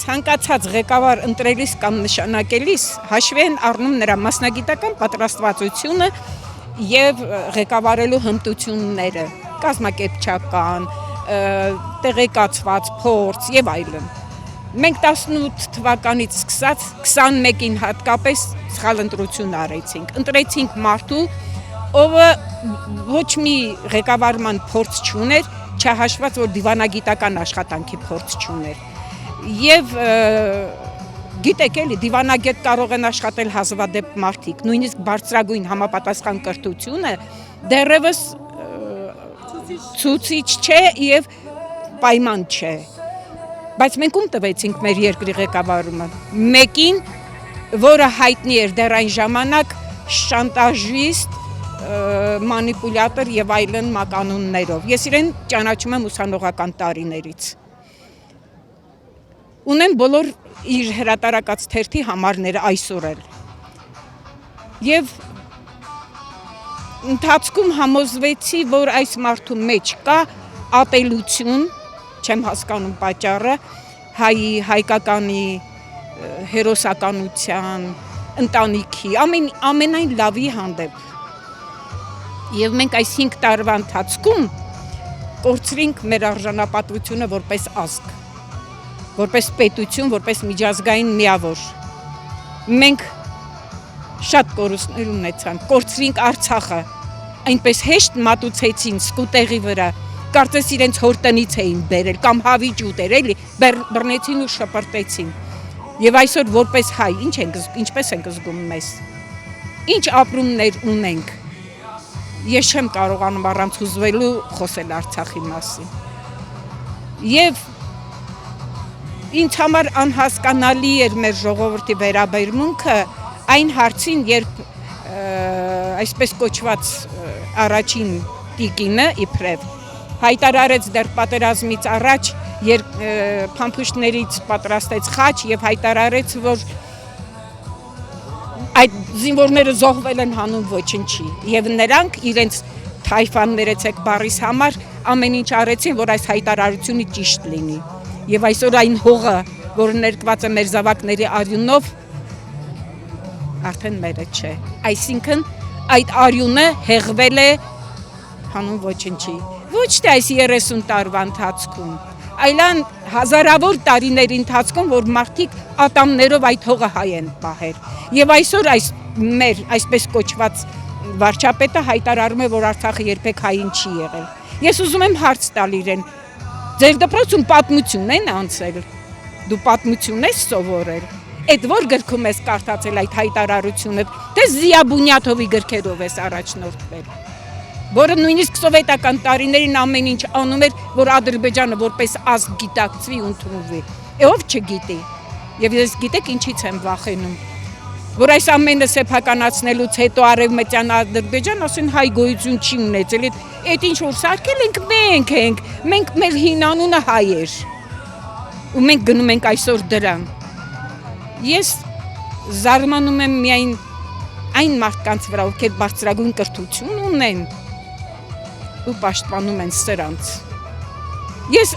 ցանկացած ղեկավար ընտրելիս կամ նշանակելիս հաշվի են առնում նրա մասնագիտական պատրաստվածությունը եւ ղեկավարելու հմտությունները, կազմակերպչական, տեղեկացված փորձ եւ այլն։ Մենք 18 թվականից սկսած 21-ին հատկապես սխալ ընտրություն արեցինք։ Ընտրեցինք մարդու, ով ոչ մի ղեկավարման փորձ չուներ, չհաշված որ դիվանագիտական աշխատանքի փորձ չուներ։ Եվ գիտեք էլի, դիվանագետ կարող են աշխատել հազվադեպ մարդիկ, նույնիսկ բարձրագույն համապատասխան կրթությունը դեռևս ցուցիչ չէ եւ պայման չէ։ Բայց մենք ում տվեցինք մեր երկրի ղեկավարումը։ Մեկին, որը հայտնի էր դեռ այն ժամանակ շանտաժիստ, մանիպուլյատոր եւ այլն մականուններով։ Ես իրեն ճանաչում եմ ուսանողական տարիներից։ Ունեմ բոլոր իր հրատարակած թերթի համարները այսօր էլ։ Եվ ընթացքում համոզվեցի, որ այս մարդու մեջ կա ատելություն, չեմ հասկանում պատճառը, հայկականի հերոսականության, ընտանիքի, ամենայն լավի հանդեպ։ Եվ մենք այս 5 տարվա ընթացքում կորցրինք մեր արժանապատվությունը որպես ազգ, որպես պետություն, որպես միջազգային միավոր։ Մենք շատ կորուստներ ունեցանք, կորցրինք Արցախը, այնպես հեշտ մատուցեցին սկուտեղի վրա, կարծես իրենց հոր տնից էին բերել, կամ հավիճ ուտեր, էլի, բռնեցին ու շպրտեցին։ Եվ այսօր որպես հայ, ինչպես ենք զգում մեզ, ինչ ապրումներ ունենք, ես չեմ կարողանում առանց հուզվելու խոսել Արցախի մասին։ Եվ ինձ համար անհասկանալի էր մեր ժողովրդի վերաբերմունքը այն հարցին, երբ այսպես կոչված առաջին տիկինը իբրև հայտարարեց դեռ պատերազմից առաջ, փամփուշտներից պատրաստեց խաչ եւ հայտարարեց, որ այդ զինվորները զոհվել են հանուն ոչնչի եւ նրանք իրենց թայֆաններեցեք բառիս համար ամեն ինչ արեցին, որ այս հայտարարությունը ճիշտ լինի։ Եվ այսօր այն հողը, որ ներկված է մեր զավակների արյունով, արդեն մերը չէ։ Այսինքն այդ արյունը հեղվել է հանուն ոչնչի։ Ոչ թե այս 30 տարվա ընթացքում, այլ հազարավոր տարիների ընթացքում, որ մարդիկ ատամներով այդ հողը հայ են պահել։ Եվ այսօր մեր այսպես կոչված վարչապետը հայտարարում է, որ Արցախը երբեք հային չի եղել։ Ես ուզում եմ հարց տալ իրեն. ձեր դպրոցում պատմություն են անցել, դու պատմություն ես սովորել, այդ որ գրքում ես կարդացել այդ հայտարարությունը, թե Զիա Բունյաթովի գրքերով ես առաջնորդվել, որը նույնիսկ սովետական տարիներին ամեն ինչ անում էր, որ Ադրբեջանը որպես ազգ գիտակցվի ու ընդունվի։ Ով չգիտի։ Եվ ես գիտեք ինչից եմ վախենում, որ այս ամենը սեփականացնելուց հետո արևմտյան Ադրբեջան ասեն հայ գոյություն չի ունեցել, այդ ինչ որ սարքել ենք մենք մեր հին անունը հայ էր, ու մենք գնում ենք այսօր դրան։ Ես զարմանում եմ միայն այն մարդկանց վրա, ովքեր բարձրագույն կրթություն ունեն ու պաշտպանում են սրանց։ Ես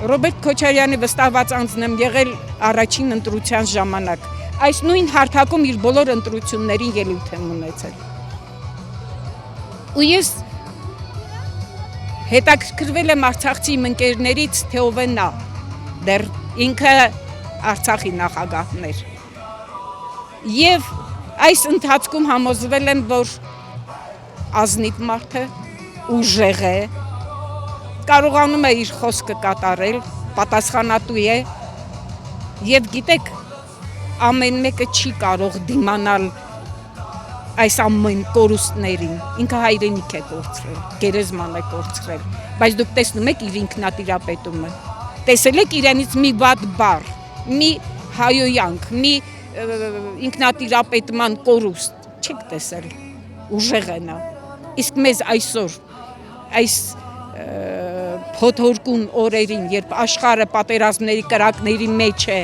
Ռոբերտ Քոչարյանի վստահված անձն եմ եղել առաջին ընտրության ժամանակ։ Այս նույն հարթակում իր բոլոր ընտրություններին ելույթ եմ ունեցել։ Ու ես հետաքրքրվել եմ արցախցի իմ ընկերներից, թե ով է նա, դեռ ինքը Արցախի նախագահն էր։ Եվ այս ընթացքում համոզվել եմ, որ ազնիվ մարդ է, ուժեղ է, կարողանում է իր խոսքը կատարել, պատասխանատու է, եւ գիտեք, ամեն մեկը չի կարող դիմանալ այս ամեն կորուստներին, ինքը հայրենիք է կորցրել, գերեզման է կորցրել, բայց դուք տեսնում եք իր ինքնատիրապետումը, տեսել եք իրենից մի վատ բառ, մի հայոյանք, մի ինքնատիրապետման կորուստ, չեք տեսել, ուժեղ է նա, իսկ մեզ այսօր, այս փոթորկուն օրերին, երբ աշխարհը պատերազմների կրակների մեջ է,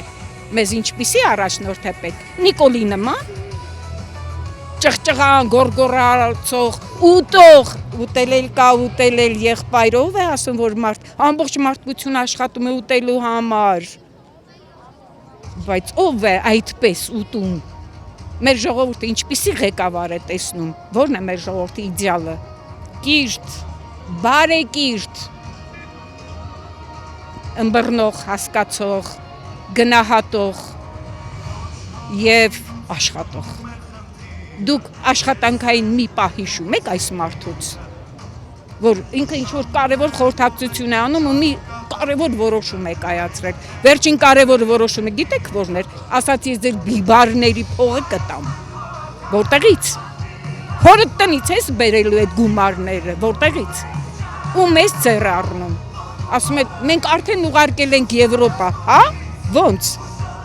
մեզ ինչպիսի առաջնորդ է պետք, Նիկոլի նման, ճղճղան, գորգորացող, ուտող, ուտել էլ կա, ուտել էլ եղբայրով է ասում, որ ամբողջ մարդկություն աշխատում է ուտելու համար, բայց ով է այդպես ուտում, մեր ժողովուրդը ինչպիսի ղեկավար է տեսնում, որն է մեր ժողովրդի իդեալը, կիրթ, բարեկիրթ, ըմբռնող, հասկացող, գնահատող և աշխատող, դուք աշխատանքային մի պահ հիշում եք այս մարդուց, որ ինքը ինչ-որ կարևոր խորհրդակցություն է անում ու մի կարևոր որոշում է կայացրել, վերջին կարևոր որոշումը գիտեք որն էր, ասաց ես ձեր բիբարների փողը կտամ, որտեղից, հորդ տնից ես բերելու այդ գումարները, որտեղից, ու մեզ ձեռ առնում, ասում է մենք արդեն ուղարկել ենք Եվրոպա, հա, ոնց,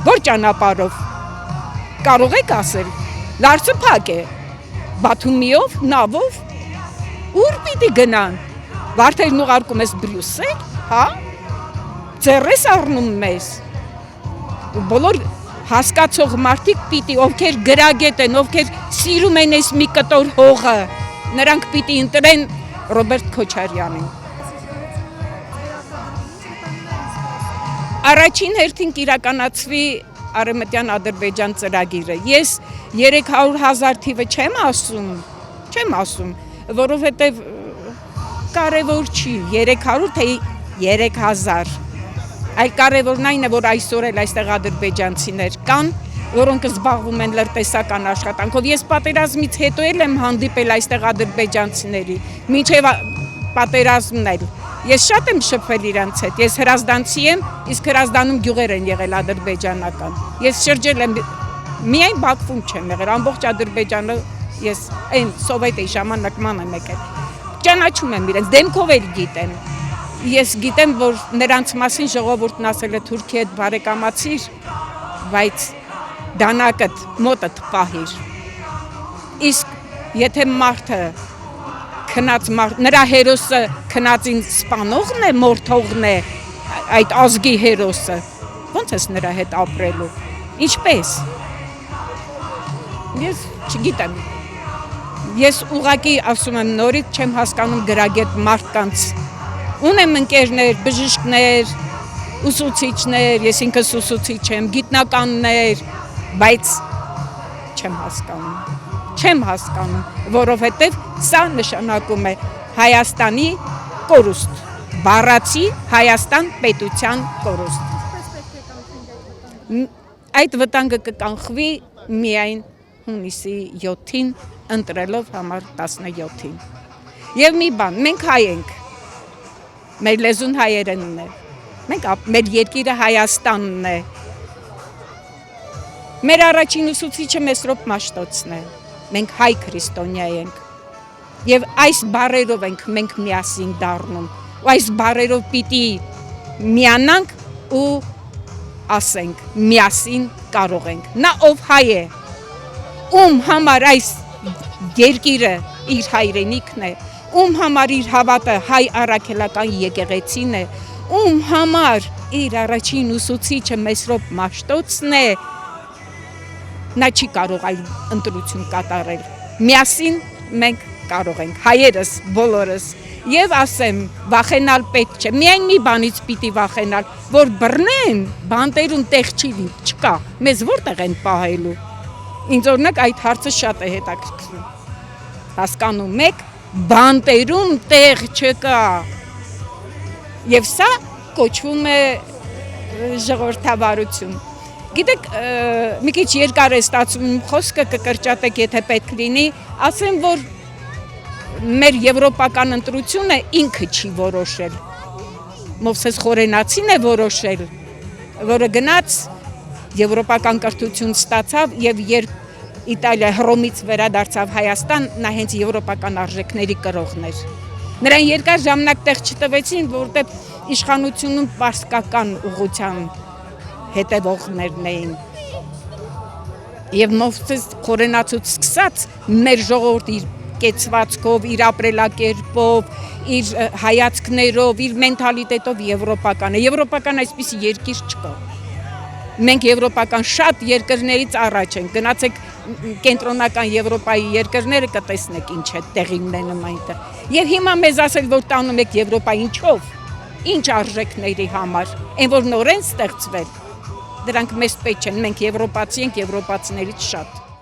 որ ճանապարհով, կարող եք ասել, լարցը փակ է, Բաթումիով, նավով, ուր պիտի գնան, վարդերն ուղարկում ես Բրյուսել, հա, ձեռ ես առնում մեզ, ու բոլոր հասկացող մարդիկ պիտի, ովքեր գրագետ են, ովքեր սիրում են այս մի կտոր հողը, նրանք պիտի ընտրեն Ռոբերտ Քոչարյանին։ Առաջին հերթին կիրականացվի Արևմտյան Ադրբեջան ծրագիրը։ Ես 300,000 թիվը չեմ ասում, որովհետև կարևոր չի 300 թե 3000, այլ կարևորն այն է, որ այսօր էլ այստեղ ադրբեջանցիներ կան, որոնք զբաղվում են լրտեսական աշխատանքով։ Ես պատերազմից հետո էլ եմ հանդիպել այստեղ ադրբեջանցիների, մինչև պատերազմն էլ։ Ես շատ եմ շփվել իրանց հետ, ես հրազդանցի եմ, իսկ հրազդանում գյուղեր են եղել ադրբեջանական։ Ես շրջել եմ, միայն Բաքվում չեմ եղել, ամբողջ Ադրբեջանը ես այն սովետի ժամանակման եմ եկել։ Ճանաչում եմ իրենց, դեմքով էլ գիտեմ։ Ես գիտեմ, որ նրանց մասին ժողովուրդն ասել է Թուրքի հետ բարեկամացիր, բայց դանակդ մոտդ պահիր։ Իսկ եթե մարդը նրա հերոսը քնածին սպանողն է, մորթողն է, այդ ազգի հերոսը, ոնց ես նրա հետ ապրելու, ինչպես, ես չգիտեմ, ես ուղղակի ասում եմ նորից չեմ հասկանում գրագետ մարդկանց, ունեմ ընկերներ, բժիշկներ, ուսուցիչներ, ես ինքս ուսուցիչ եմ, գիտնականներ, բայց չեմ հասկանում, որովհետև սա նշանակում է Հայաստանի կորուստ, բառացի Հայաստան պետության կորուստ։ Այդ վտանգը կկանխվի միայն հունիսի 7-ին, ընտրելով համար 17-ին։ Եվ մի բան, մենք հայ ենք, մեր լեզուն հայերենն է, մեր երկիրը Հայաստանն է, մեր առաջին ուսուցիչը Մեսրոպ Մաշտոցն է, մենք հայ քրիստոնյա ենք, և այս բառերով ենք մենք միասին դառնում, ու այս բառերով պիտի միանանք ու ասենք, միասին կարող ենք, նա ով հայ է, ում համար այս երկիրը իր հայրենիքն է, ում համար իր հավատը հայ առաքելական եկեղեցին է, ում համար իր առաջին ուսուցիչը Մեսրոպ Մաշտոցն է, նա չի կարող այլ ընտրություն կատարել, միասին մենք կարող ենք, հայերս, բոլորս, և ասեմ, վախենալ պետք չէ, միայն մի բանից պիտի վախենալ, որ բռնեն, բանտերում տեղ չկա, մեզ որտեղ են պահելու, ինձ օրինակ այդ հարցը շատ է հետաքրքրում, հասկանում եք, բանտերում տեղ չկա, և սա կոչվում է ժողովրդավարություն։ Գիտեք, մի քիչ երկար է ստացվում խոսքը, կկրճատեք, եթե պետք լինի, ասեմ, որ մեր եվրոպական ընտրությունը ինքը չի որոշել, Մովսես Խորենացին է որոշել, որը գնաց եվրոպական կրթություն ստացավ և երբ Իտալիա Հռոմից վերադարձավ Հայաստան, նա հենց եվրոպական արժեքների կրողն էր։ Նրան երկար ժամանակ տեղ չտվեցին, որտեղ իշխանությունում պարսկական ուղղության հետևողներն էին։ Եվ Մովսես Խորենացուց սկսած մեր ժողովուրդը իր կեցվածքով, իր ապրելակերպով, իր հայացքներով, իր մենթալիտետով եվրոպական է։ Եվրոպական այսպիսի երկիր չկա։ Մենք եվրոպական շատ երկրներից առաջ ենք, գնացեք կենտրոնական Եվրոպայի երկրները կտեսնեք ինչ է տեղի ունենում այնտեղ։ Եվ հիմա մեզ ասել, որ տանում եք Եվրոպա ինչով, ինչ արժեքների համար, այն որ նորեն ստեղծվել, դրանք մեզ պետք չեն, մենք եվրոպացի ենք, եվրոպացիներից շատ։